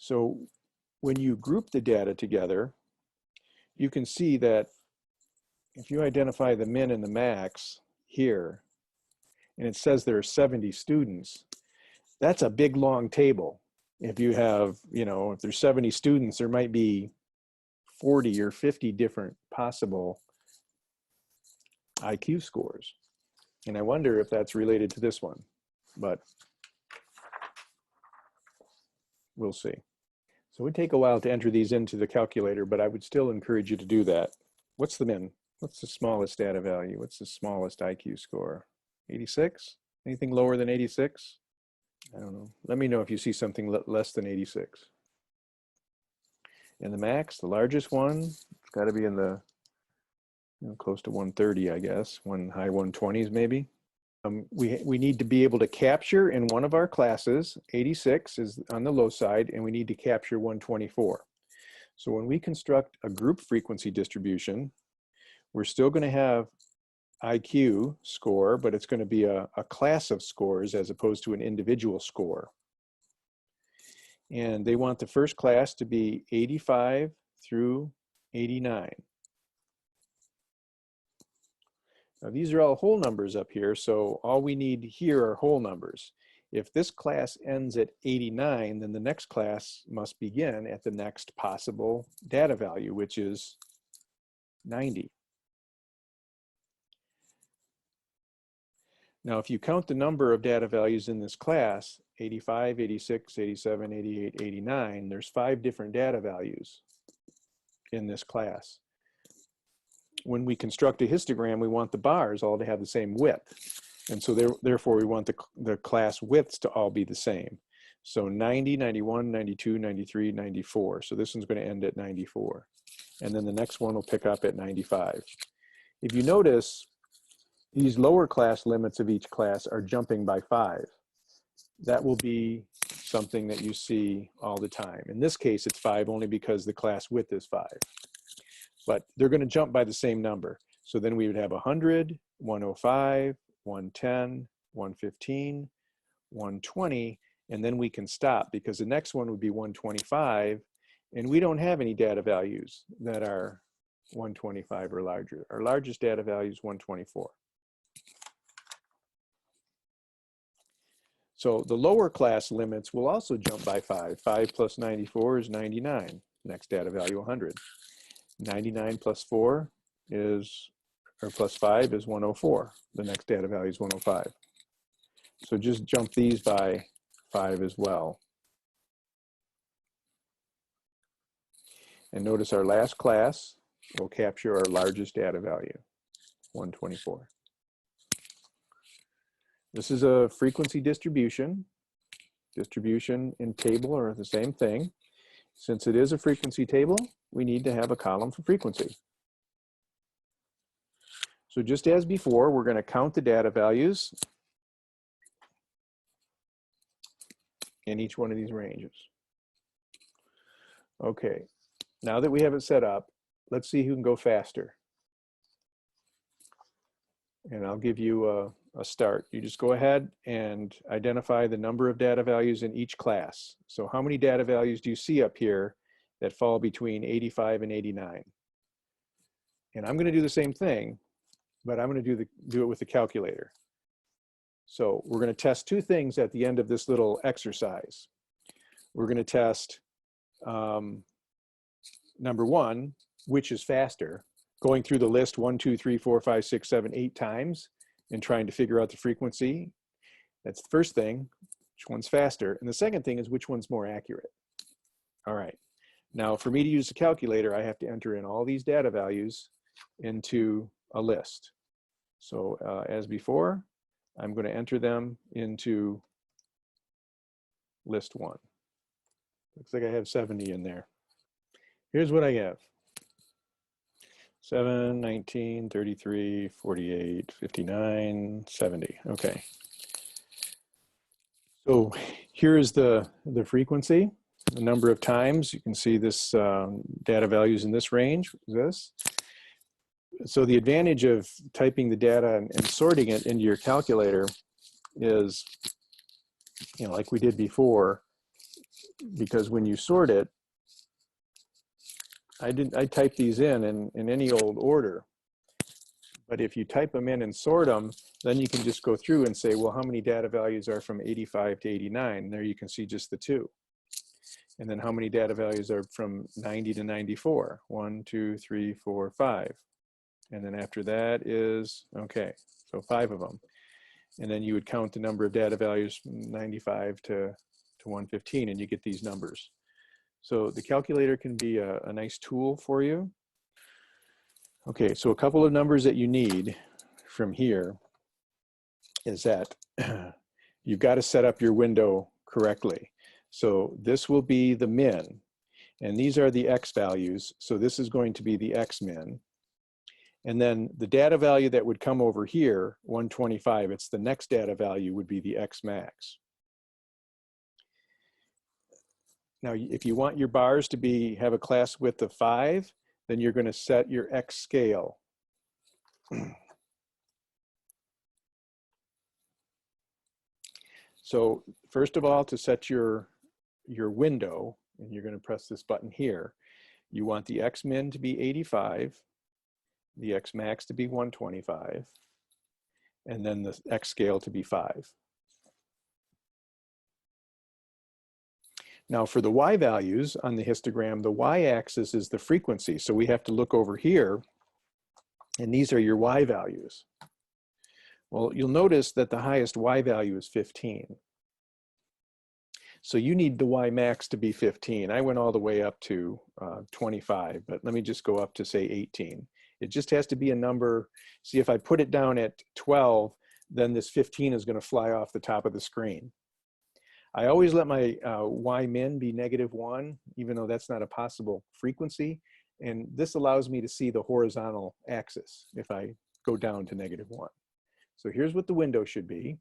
So when you group the data together, you can see that if you identify the min and the max here, and it says there are 70 students, that's a big long table. If you have, if there's 70 students, there might be 40 or 50 different possible IQ scores. And I wonder if that's related to this one, but we'll see. So it would take a while to enter these into the calculator, but I would still encourage you to do that. What's the min? What's the smallest data value? What's the smallest IQ score? 86? Anything lower than 86? I don't know. Let me know if you see something less than 86. And the max, the largest one, it's got to be in the close to 130, I guess, high 120s maybe. We need to be able to capture in one of our classes, 86 is on the low side, and we need to capture 124. So when we construct a group frequency distribution, we're still going to have IQ score, but it's going to be a class of scores as opposed to an individual score. And they want the first class to be 85 through 89. Now these are all whole numbers up here, so all we need here are whole numbers. If this class ends at 89, then the next class must begin at the next possible data value, which is 90. Now, if you count the number of data values in this class, 85, 86, 87, 88, 89, there's 5 different data values in this class. When we construct a histogram, we want the bars all to have the same width. And so therefore, we want the class widths to all be the same. So 90, 91, 92, 93, 94. So this one's going to end at 94. And then the next one will pick up at 95. If you notice, these lower class limits of each class are jumping by 5. That will be something that you see all the time. In this case, it's 5 only because the class width is 5. But they're going to jump by the same number. So then we would have 100, 105, 110, 115, 120, and then we can stop because the next one would be 125, and we don't have any data values that are 125 or larger. Our largest data value is 124. So the lower class limits will also jump by 5. 5 plus 94 is 99. Next data value 100. 99 plus 4 is, or plus 5 is 104. The next data value is 105. So just jump these by 5 as well. And notice our last class will capture our largest data value, 124. This is a frequency distribution. Distribution and table are the same thing. Since it is a frequency table, we need to have a column for frequency. So just as before, we're going to count the data values in each one of these ranges. Okay, now that we have it set up, let's see who can go faster. And I'll give you a start. You just go ahead and identify the number of data values in each class. So how many data values do you see up here that fall between 85 and 89? And I'm going to do the same thing, but I'm going to do it with the calculator. So we're going to test 2 things at the end of this little exercise. We're going to test number 1, which is faster, going through the list 1, 2, 3, 4, 5, 6, 7, 8 times and trying to figure out the frequency. That's the first thing, which one's faster. And the second thing is which one's more accurate. All right. Now for me to use the calculator, I have to enter in all these data values into a list. So as before, I'm going to enter them into list 1. Looks like I have 70 in there. Here's what I have. 7, 19, 33, 48, 59, 70. Okay. So here is the frequency, the number of times. You can see this data values in this range, this. So the advantage of typing the data and sorting it into your calculator is, like we did before, because when you sort it, I type these in any old order. But if you type them in and sort them, then you can just go through and say, well, how many data values are from 85 to 89? There you can see just the 2. And then how many data values are from 90 to 94? 1, 2, 3, 4, 5. And then after that is, okay, so 5 of them. And then you would count the number of data values from 95 to 115, and you get these numbers. So the calculator can be a nice tool for you. Okay, so a couple of numbers that you need from here is that you've got to set up your window correctly. So this will be the min, and these are the x values. So this is going to be the x min. And then the data value that would come over here, 125, it's the next data value would be the x max. Now, if you want your bars to have a class width of 5, then you're going to set your x scale. So first of all, to set your window, and you're going to press this button here, you want the x min to be 85, the x max to be 125, and then the x scale to be 5. Now for the y values on the histogram, the y-axis is the frequency. So we have to look over here, and these are your y values. Well, you'll notice that the highest y value is 15. So you need the y max to be 15. I went all the way up to 25, but let me just go up to say 18. It just has to be a number. See, if I put it down at 12, then this 15 is going to fly off the top of the screen. I always let my y min be -1, even though that's not a possible frequency. And this allows me to see the horizontal axis if I go down to -1. So here's what the window should be.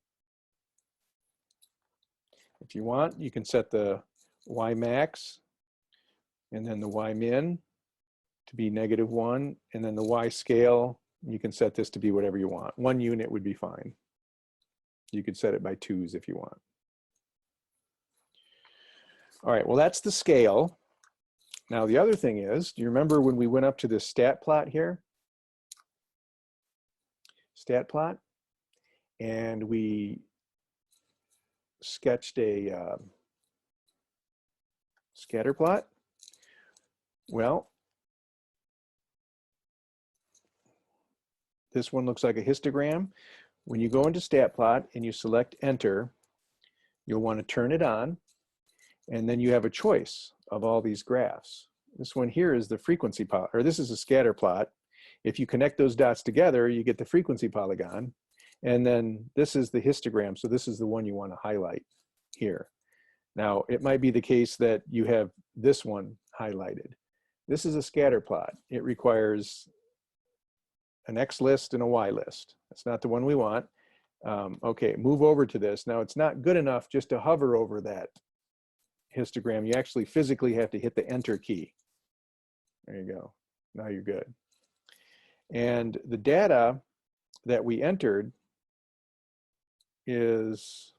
If you want, you can set the y max and then the y min to be -1, and then the y scale, you can set this to be whatever you want. 1 unit would be fine. You could set it by 2s if you want. All right, well, that's the scale. Now, the other thing is, do you remember when we went up to this stat plot here? Stat plot, and we sketched a scatter plot? Well, this one looks like a histogram. When you go into stat plot and you select enter, you'll want to turn it on, and then you have a choice of all these graphs. This one here is the frequency plot, or this is a scatter plot. If you connect those dots together, you get the frequency polygon. And then this is the histogram. So this is the one you want to highlight here. Now, it might be the case that you have this one highlighted. This is a scatter plot. It requires an X list and a Y list. That's not the one we want. Okay, move over to this. Now, it's not good enough just to hover over that histogram. You actually physically have to hit the enter key. There you go. Now you're good. And the data that we entered is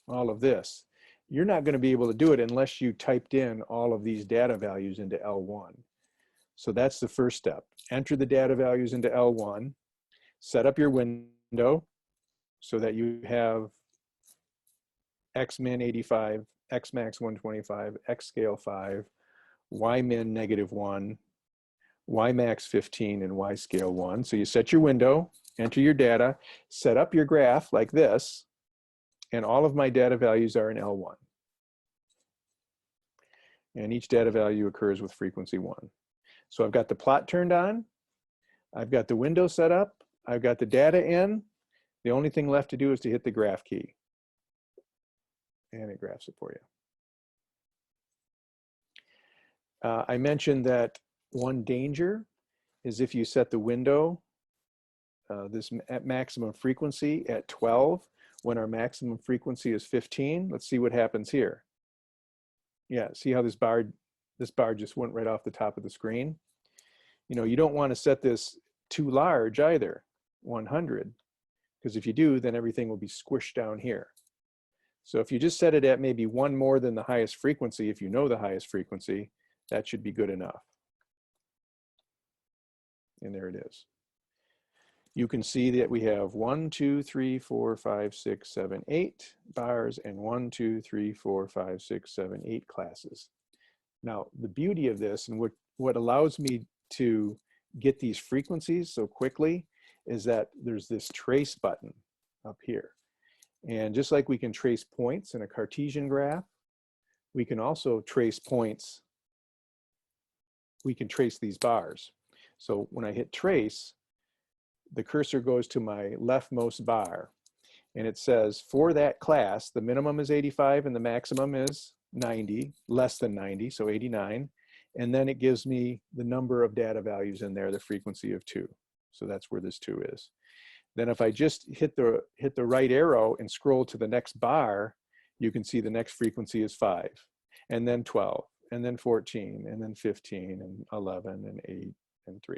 all of this. You're not going to be able to do it unless you typed in all of these data values into L1. So that's the first step. Enter the data values into L1, set up your window so that you have X min 85, X max 125, X scale 5, Y min -1, Y max 15, and Y scale 1. So you set your window, enter your data, set up your graph like this, and all of my data values are in L1. And each data value occurs with frequency 1. So I've got the plot turned on, I've got the window set up, I've got the data in. The only thing left to do is to hit the graph key. And it graphs it for you. I mentioned that one danger is if you set the window, this at maximum frequency at 12, when our maximum frequency is 15. Let's see what happens here. Yeah, see how this bar just went right off the top of the screen? You know, you don't want to set this too large either, 100, because if you do, then everything will be squished down here. So if you just set it at maybe one more than the highest frequency, if you know the highest frequency, that should be good enough. And there it is. You can see that we have 1, 2, 3, 4, 5, 6, 7, 8 bars, and 1, 2, 3, 4, 5, 6, 7, 8 classes. Now, the beauty of this, and what allows me to get these frequencies so quickly, is that there's this trace button up here. And just like we can trace points in a Cartesian graph, we can also trace points. We can trace these bars. So when I hit trace, the cursor goes to my leftmost bar, and it says for that class, the minimum is 85 and the maximum is 90, less than 90, so 89. And then it gives me the number of data values in there, the frequency of 2. So that's where this 2 is. Then if I just hit the right arrow and scroll to the next bar, you can see the next frequency is 5, and then 12, and then 14, and then 15, and 11, and 8, and 3.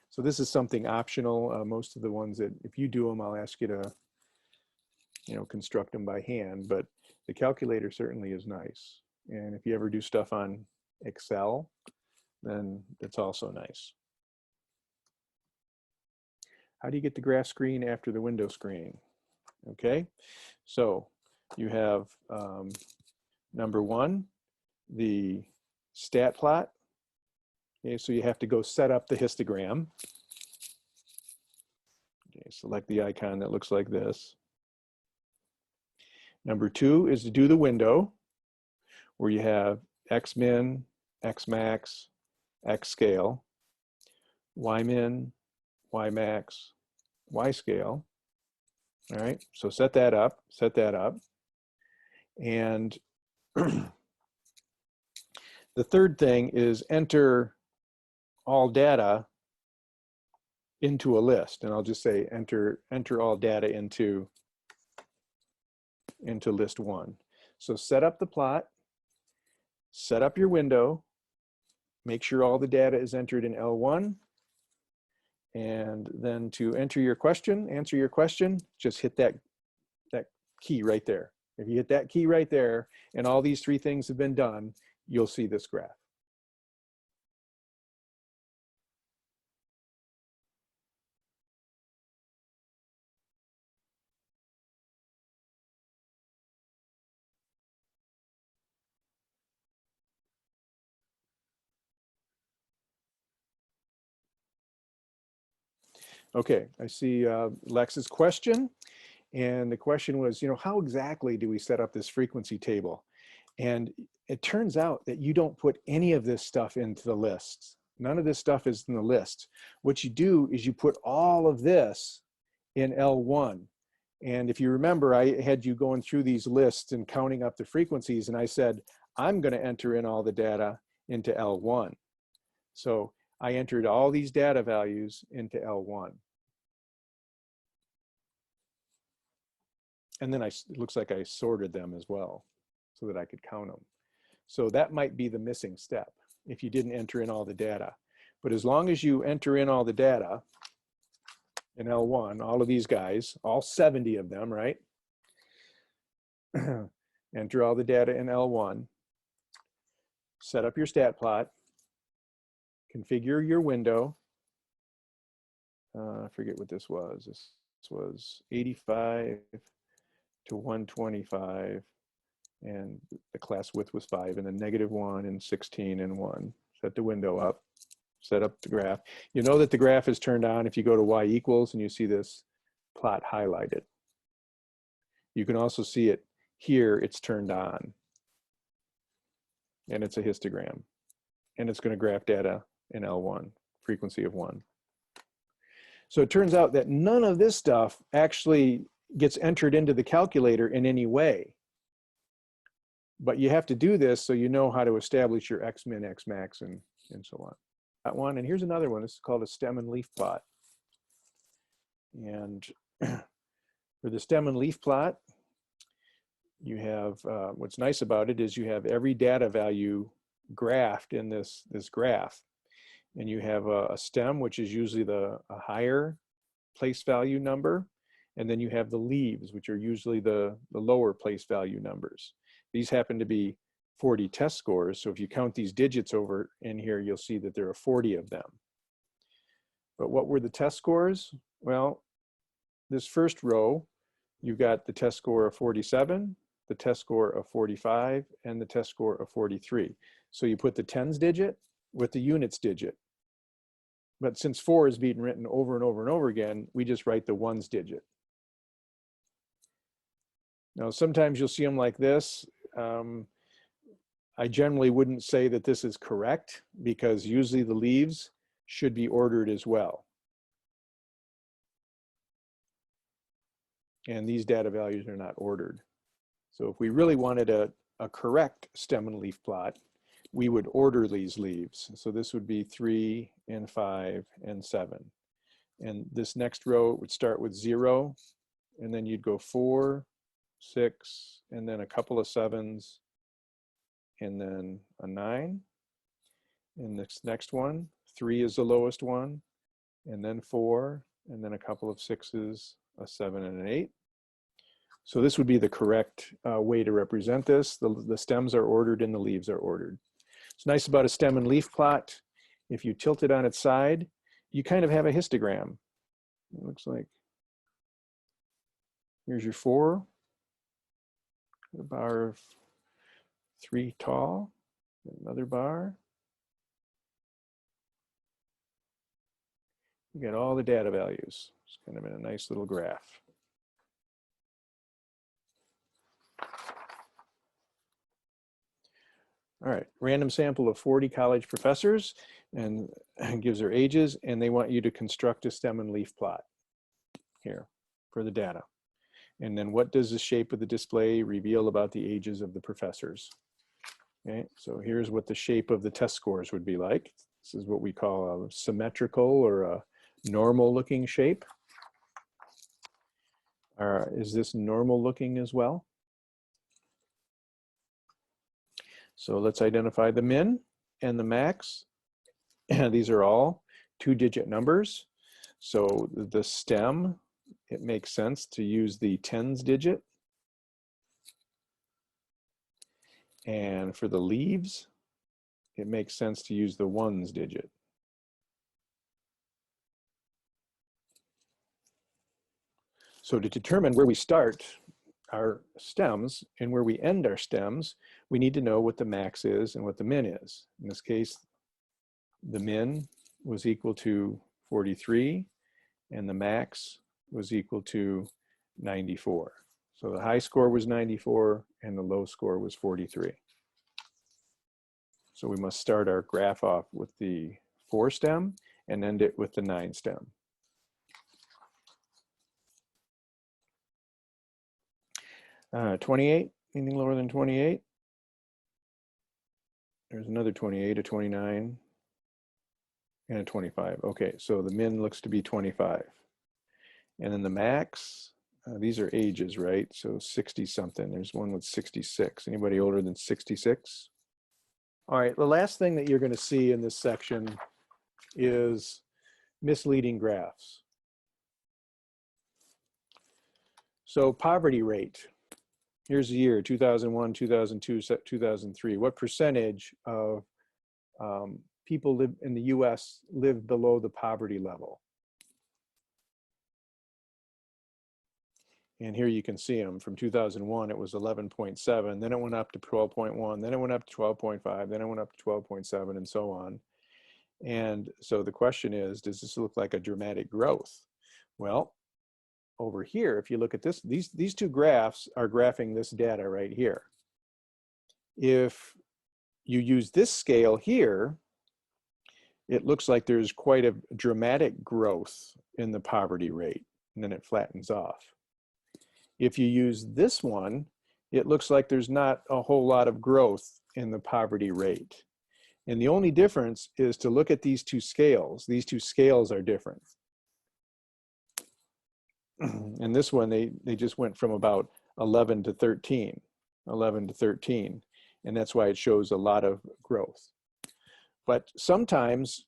So this is something optional. Most of the ones that, if you do them, I'll ask you to, construct them by hand, but the calculator certainly is nice. And if you ever do stuff on Excel, then it's also nice. How do you get the graph screen after the window screen? Okay, so you have number 1, the stat plot. Okay, so you have to go set up the histogram. Okay, select the icon that looks like this. Number 2 is to do the window, where you have X min, X max, X scale, Y min, Y max, Y scale. All right, so set that up. And the third thing is enter all data into a list. And I'll just say enter all data into list 1. So set up the plot, set up your window, make sure all the data is entered in L1, and then to answer your question, just hit that key right there. If you hit that key right there and all these 3 things have been done, you'll see this graph. Okay, I see Lex's question. And the question was, how exactly do we set up this frequency table? And it turns out that you don't put any of this stuff into the lists. None of this stuff is in the list. What you do is you put all of this in L1. And if you remember, I had you going through these lists and counting up the frequencies, and I said, I'm going to enter in all the data into L1. So I entered all these data values into L1. And then it looks like I sorted them as well so that I could count them. So that might be the missing step if you didn't enter in all the data. But as long as you enter in all the data in L1, all of these guys, all 70 of them, right? Enter all the data in L1, set up your stat plot, configure your window. I forget what this was. This was 85 to 125, and the class width was 5, and then -1 and 16 and 1. Set the window up, set up the graph. You know that the graph is turned on if you go to y equals and you see this plot highlighted. You can also see it here, it's turned on, and it's a histogram, and it's going to graph data in L1, frequency of 1. So it turns out that none of this stuff actually gets entered into the calculator in any way. But you have to do this so you know how to establish your X min, X max, and so on. That one, and here's another one. This is called a stem and leaf plot. And for the stem and leaf plot, you have, what's nice about it is you have every data value graphed in this graph. And you have a stem, which is usually a higher place value number. And then you have the leaves, which are usually the lower place value numbers. These happen to be 40 test scores. So if you count these digits over in here, you'll see that there are 40 of them. But what were the test scores? Well, this first row, you've got the test score of 47, the test score of 45, and the test score of 43. So you put the tens digit with the units digit. But since 4 is being written over and over and over again, we just write the ones digit. Now, sometimes you'll see them like this. I generally wouldn't say that this is correct because usually the leaves should be ordered as well. And these data values are not ordered. So if we really wanted a correct stem and leaf plot, we would order these leaves. So this would be 3 and 5 and 7. And this next row would start with 0, and then you'd go 4, 6, and then a couple of 7s, and then a 9. And this next one, 3 is the lowest one, and then 4, and then a couple of 6s, a 7 and an 8. So this would be the correct way to represent this. The stems are ordered and the leaves are ordered. What's nice about a stem and leaf plot, if you tilt it on its side, you kind of have a histogram. It looks like, here's your 4, a bar of 3 tall, another bar. You get all the data values. It's kind of in a nice little graph. All right, random sample of 40 college professors and gives their ages, and they want you to construct a stem and leaf plot here for the data. And then what does the shape of the display reveal about the ages of the professors? Okay, so here's what the shape of the test scores would be like. This is what we call a symmetrical or a normal looking shape. Is this normal looking as well? So let's identify the min and the max. These are all 2-digit numbers. So the stem, it makes sense to use the tens digit. And for the leaves, it makes sense to use the ones digit. So to determine where we start our stems and where we end our stems, we need to know what the max is and what the min is. In this case, the min was equal to 43 and the max was equal to 94. So the high score was 94 and the low score was 43. So we must start our graph off with the 4 stem and end it with the 9 stem. Uh, 28, anything lower than 28? There's another 28, a 29, and a 25. Okay, so the min looks to be 25. And then the max, these are ages, right? So 60 something. There's one with 66. Anybody older than 66? All right, the last thing that you're going to see in this section is misleading graphs. So poverty rate. Here's the year, 2001, 2002, 2003. What percentage of people live in the US live below the poverty level? And here you can see them. From 2001, it was 11.7, then it went up to 12.1, then it went up to 12.5, then it went up to 12.7, and so on. And so the question is, does this look like a dramatic growth? Well, over here, if you look at this, these two graphs are graphing this data right here. If you use this scale here, it looks like there's quite a dramatic growth in the poverty rate, and then it flattens off. If you use this one, it looks like there's not a whole lot of growth in the poverty rate. And the only difference is to look at these two scales. These two scales are different. And this one, they just went from about 11 to 13, 11 to 13. And that's why it shows a lot of growth. But sometimes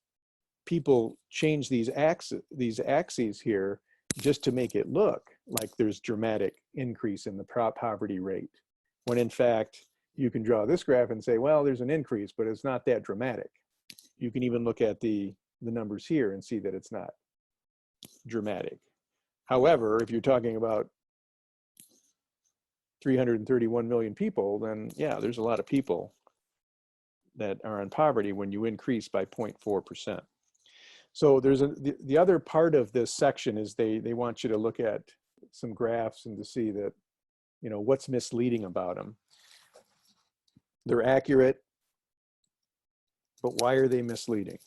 people change these axes here just to make it look like there's dramatic increase in the poverty rate, when in fact, you can draw this graph and say, well, there's an increase, but it's not that dramatic. You can even look at the numbers here and see that it's not dramatic. However, if you're talking about 331 million people, then yeah, there's a lot of people that are in poverty when you increase by 0.4%. So there's the other part of this section is they want you to look at some graphs and to see that, you know, what's misleading about them. They're accurate, but why are they misleading?